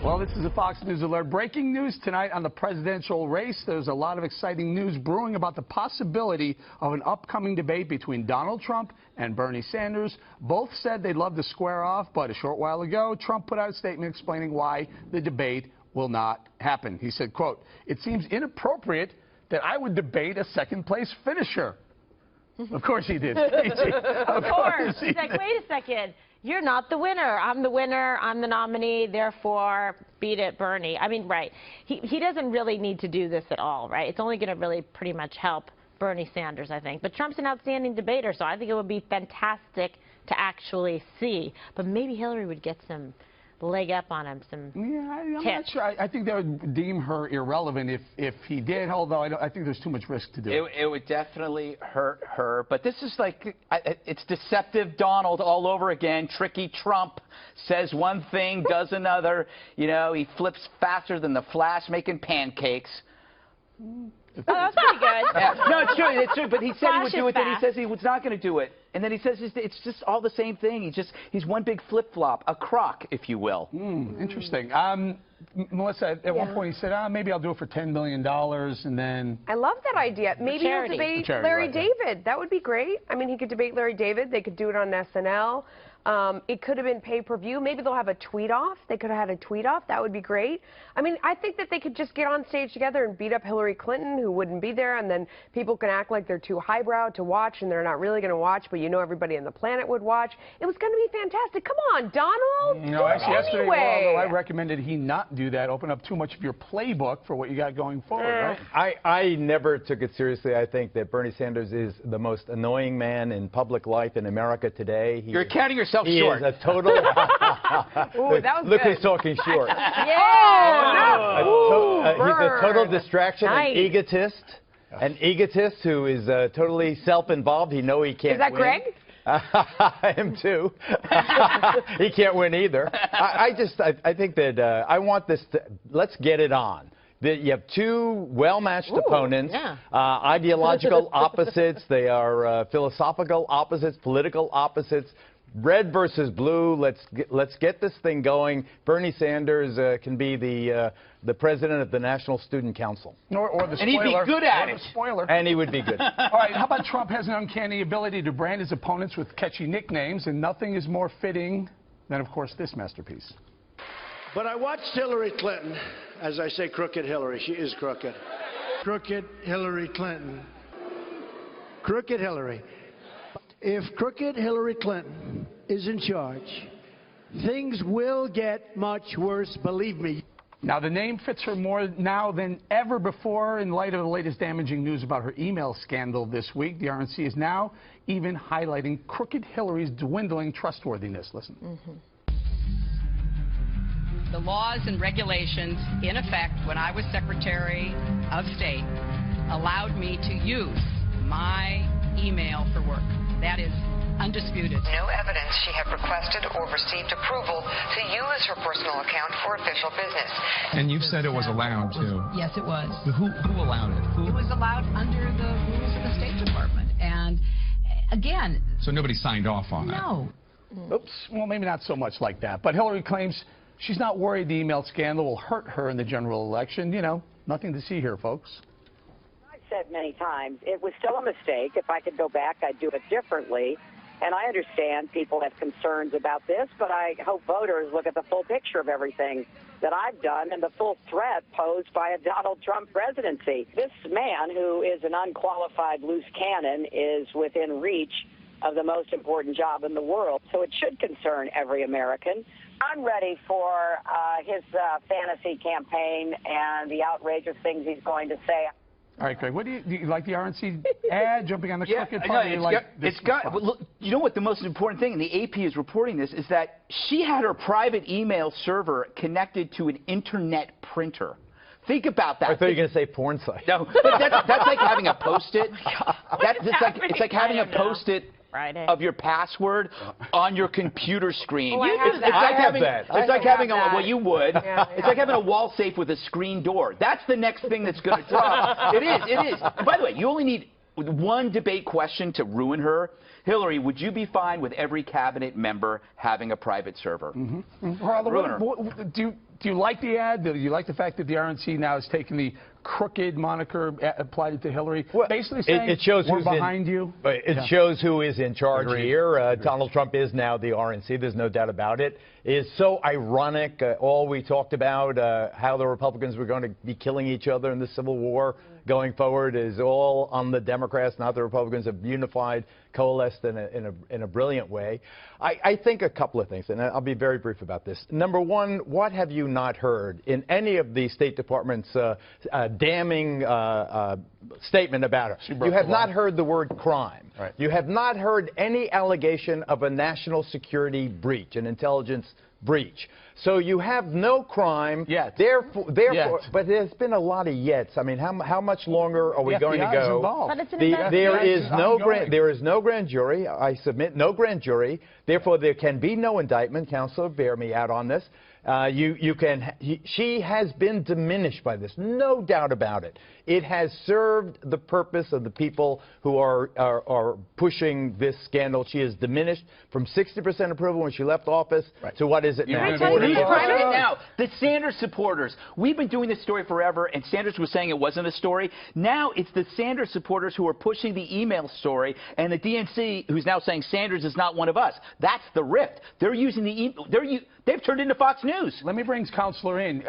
Well, this is a Fox News alert. Breaking news tonight on the presidential race. There's a lot of exciting news brewing about the possibility of an upcoming debate between Donald Trump and Bernie Sanders. Both said they'd love to square off, but a short while ago, Trump put out a statement explaining why the debate will not happen. He said, quote, "It seems inappropriate that I would debate a second-place finisher." Of course he did. Of course. He's like, wait a second. You're not the winner. I'm the winner. I'm the nominee. Therefore, beat it, Bernie. I mean, right. He doesn't really need to do this at all, right? It's only going to really pretty much help Bernie Sanders, I think. But Trump's an outstanding debater, so I think it would be fantastic to actually see. But maybe Hillary would get some leg up on him, some I'm not sure. I think that would deem her irrelevant if he did, although I think there's too much risk to do it. It would definitely hurt her. But this is like, it's deceptive Donald all over again. Tricky Trump says one thing, does another. You know, he flips faster than the Flash making pancakes. Oh, that's pretty good. Yeah. No, it's true. It's true. But he said he would do it, then he says he was not going to do it. And then he says it's just all the same thing. He's one big flip-flop, a crock, if you will. Interesting. Melissa, at one point he said, maybe I'll do it for $10 million, and then... I love that idea. Maybe he'll debate Larry David. That would be great. I mean, he could debate Larry David. They could do it on SNL. It could have been pay-per-view. Maybe they'll have a tweet-off. They could have had a tweet-off. That would be great. I mean, I think that they could just get on stage together and beat up Hillary Clinton, who wouldn't be there, and then people can act like they're too highbrow to watch, and they're not really going to watch, but you know everybody on the planet would watch. It was going to be fantastic. Come on, Donald. No, actually, yesterday, anyway. I recommended he not do that, open up too much of your playbook for what you got going forward, right? I never took it seriously. I think that Bernie Sanders is the most annoying man in public life in America today. You're counting yourself He short. is a total... Ooh, that was Look good. who's talking short. Yeah! He's a total distraction, Nice. an egotist who is totally self-involved. He knows he can't Is that win. Greg? Him too. He can't win either. I think that I want this to, let's get it on. You have two well-matched opponents, ideological opposites. They are philosophical opposites, political opposites. Red versus blue. Let's get this thing going. Bernie Sanders can be the president of the National Student Council. Or the spoiler. And he'd be good at it. Spoiler. And he would be good. All right, how about Trump has an uncanny ability to brand his opponents with catchy nicknames, and nothing is more fitting than, of course, this masterpiece. But I watched Hillary Clinton, as I say, crooked Hillary. She is crooked. Crooked Hillary Clinton. Crooked Hillary. If crooked Hillary Clinton is in charge, things will get much worse, believe me. Now, the name fits her more now than ever before in light of the latest damaging news about her email scandal this week. The RNC is now even highlighting crooked Hillary's dwindling trustworthiness. Listen. The laws and regulations in effect when I was Secretary of State allowed me to use my email for work. That is undisputed. No evidence she had requested or received approval to use her personal account for official business. And you've said it was allowed to. Yes, it was. Who allowed it? It was allowed under the rules of the State Department. And again... So nobody signed off on that? No. Oops. Well, maybe not so much like that. But Hillary claims she's not worried the email scandal will hurt her in the general election. You know, nothing to see here, folks. Said many times it was still a mistake. If I could go back, I'd do it differently. And I understand people have concerns about this, but I hope voters look at the full picture of everything that I've done and the full threat posed by a Donald Trump presidency. This man, who is an unqualified loose cannon, is within reach of the most important job in the world. So it should concern every American. I'm ready for his fantasy campaign and the outrageous things he's going to say. All right, Craig, what do you like the RNC ad jumping on the crooked no, party? look, you know what the most important thing, and the AP is reporting this, is that she had her private email server connected to an internet printer. Think about that. I thought you were going to say porn site. No, but that's like having a Post-it. It's like having a Post-it of your password on your computer screen. It's like having a wall safe with a screen door. That's the next thing that's going to drop. It is. And by the way, you only need one debate question to ruin her. Hillary, would you be fine with every cabinet member having a private server? Do Do you like the ad? Do you like the fact that the RNC now has taken the crooked moniker, applied it to Hillary? Well, basically saying it shows we're who's behind you. It shows who is in charge here. Donald Trump is now the RNC. There's no doubt about it. It is so ironic. All we talked about, how the Republicans were going to be killing each other in the Civil War going forward, is all on the Democrats. Now the Republicans have unified, coalesced in a brilliant way. I think a couple of things, and I'll be very brief about this. Number one, what have you not heard in any of the State Department's damning statement about her? You have not heard the word crime. Right. You have not heard any allegation of a national security breach, an intelligence breach. So you have no crime. Yet. Therefore, but there's been a lot of yets. I mean, how much longer are we going to go? But it's an there is no grand jury. I submit no grand jury. Therefore, there can be no indictment. Counselor, bear me out on this. She has been diminished by this, no doubt about it. It has served the purpose of the people who are pushing this scandal. She is diminished from 60% approval when she left office to what is it now? Now, the Sanders supporters. We've been doing this story forever, and Sanders was saying it wasn't a story. Now it's the Sanders supporters who are pushing the email story, and the DNC who's now saying Sanders is not one of us. That's the rift. They're using the they've turned into Fox News. Let me bring Counselor in.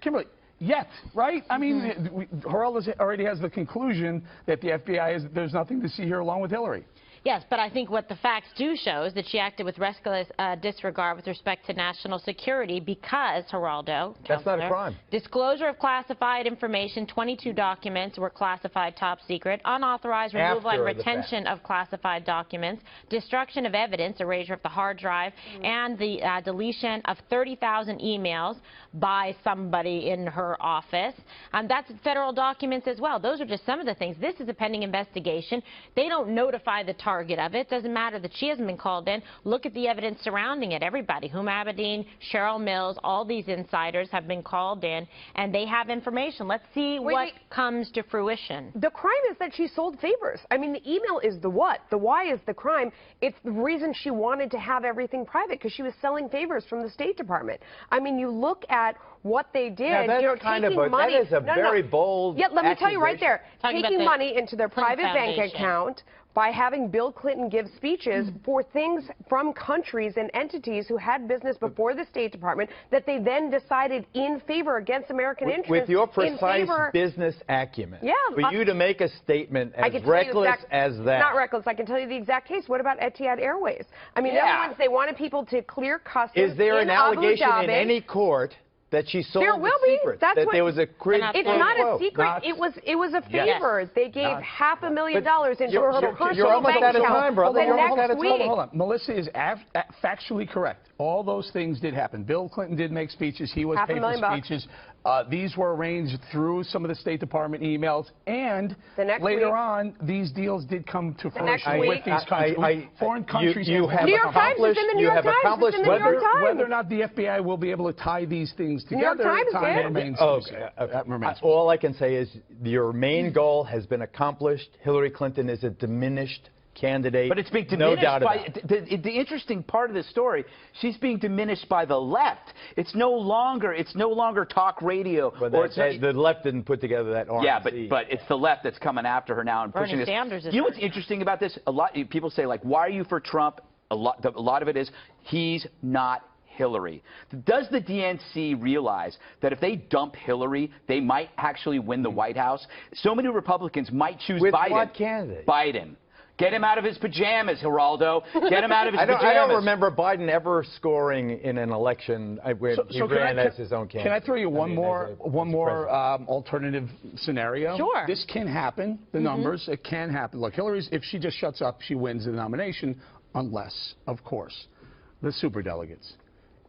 Kimberly. Yet, right? I mean, Geraldo already has the conclusion that the FBI there's nothing to see here along with Hillary. Yes, but I think what the facts do show is that she acted with reckless disregard with respect to national security because, Geraldo, that's not a crime. Disclosure of classified information, 22 documents were classified top secret, unauthorized removal and retention of classified documents, destruction of evidence, erasure of the hard drive, and the deletion of 30,000 emails by somebody in her office. That's federal documents as well. Those are just some of the things. This is a pending investigation. They don't notify the target of it. Doesn't matter that she hasn't been called in. Look at the evidence surrounding it. Everybody, Hum Abedin, Cheryl Mills, all these insiders have been called in, and they have information. Let's see what comes to fruition. The crime is that she sold favors. I mean, the email is the what. The why is the crime. It's the reason she wanted to have everything private, because she was selling favors from the State Department. I mean, you look at what they did. Yeah, that's that is a very bold Yeah, let me tell you right there. Taking money into their private Foundation. bank account by having Bill Clinton give speeches for things from countries and entities who had business before the State Department that they then decided in favor against American interests. With your precise business acumen. Yeah. For you to make a statement as reckless as that. Not reckless. I can tell you the exact case. What about Etihad Airways? I mean, they wanted people to clear customs. Is there an allegation in any court that she sold the secret? That's that there was a It's not a secret. It was a favor. They gave $500,000 into her personal bank account. Time, brother. Hold on. Melissa is factually correct. All those things did happen. Bill Clinton did make speeches. He was paid for speeches. These were arranged through some of the State Department emails, and later on, these deals did come to fruition with these countries. Foreign countries. New York Times is in the New York Times. Whether or not the FBI will be able to tie these things together, time remains. All I can say is your main goal has been accomplished. Hillary Clinton is a diminished candidate. But it's being diminished by the interesting part of the story. She's being diminished by the left. It's no longer talk radio. But the left didn't put together that RNC. Yeah, but it's the left that's coming after her now and pushing this. You know what's interesting about this? A lot people say, like, why are you for Trump? A lot of it is he's not Hillary. Does the DNC realize that if they dump Hillary, they might actually win the White House? So many Republicans might choose With Biden. What candidate? Biden. Get him out of his pajamas, Geraldo. Get him out of his pajamas. I don't remember Biden ever scoring in an election where he ran as his own candidate. Can I throw you one more alternative scenario? Sure. This can happen. The numbers, it can happen. Look, Hillary's, if she just shuts up, she wins the nomination, unless, of course, the superdelegates.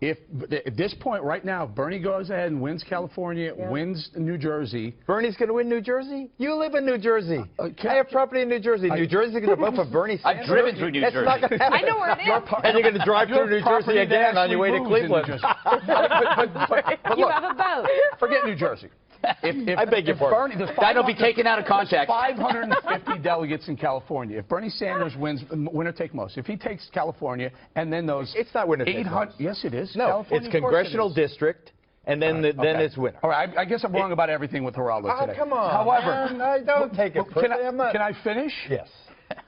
If at this point right now, Bernie goes ahead and wins California, wins New Jersey. Bernie's going to win New Jersey? You live in New Jersey. I have property in New Jersey. New Jersey's going to vote for Bernie Sanders. I've driven through New Jersey. Not going to happen. I know where it is. And you're going to drive through New Jersey again on your way to Cleveland. But you have a boat. Forget New Jersey. I beg your pardon. That'll be taken out of context. 550 delegates in California. If Bernie Sanders wins, winner take most. If he takes California and then those, it's not winner take most. Yes, it is. No, it's congressional district. and then then it's winner. All right, I guess I'm wrong about everything with Geraldo today. Come on. However, don't take it. Can I finish? Yes.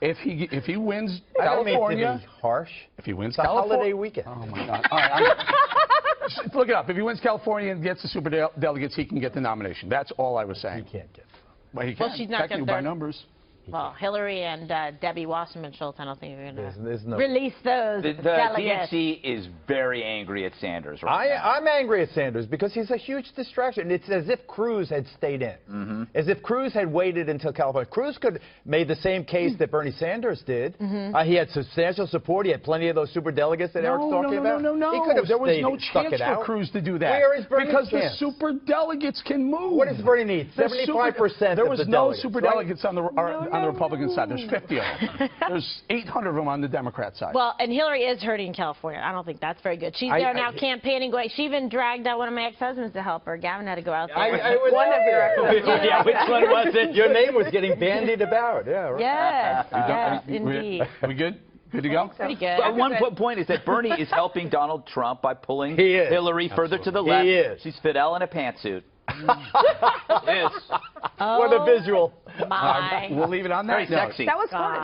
If he wins California, I don't mean to be harsh. If he wins it's California, holiday weekend. Oh my God! All right, look it up. If he wins California and gets the super delegates, he can get the nomination. That's all I was saying. He can't get. Well, he can. Well, she's not technically by numbers. Well, Hillary and Debbie Wasserman Schultz, I don't think you're going to release those The delegates. DNC is very angry at Sanders right now. I'm angry at Sanders because he's a huge distraction. It's as if Cruz had stayed in. As if Cruz had waited until California. Cruz could have made the same case that Bernie Sanders did. He had substantial support. He had plenty of those super delegates that Eric's talking about. No. He could have there was no chance for Cruz to do that. Where is Bernie's Because chance? the super delegates can move. What does Bernie need? 75%. There was no delegates, super delegates on the Republican side. There's 50 of them. There's 800 of them on the Democrat side. Well, and Hillary is hurting California. I don't think that's very good. She's there now campaigning. She even dragged out one of my ex-husbands to help her. Gavin had to go out there. One of your ex-husbands. Yeah, which one was it? Your name was getting bandied about. Yeah, right. Yes, indeed. We good? Good to go? Pretty good. But one point is that Bernie is helping Donald Trump by pulling Hillary further to the left. He is. She's Fidel in a pantsuit. Oh, what a visual. My. We'll leave it on that. Very sexy. That was fun.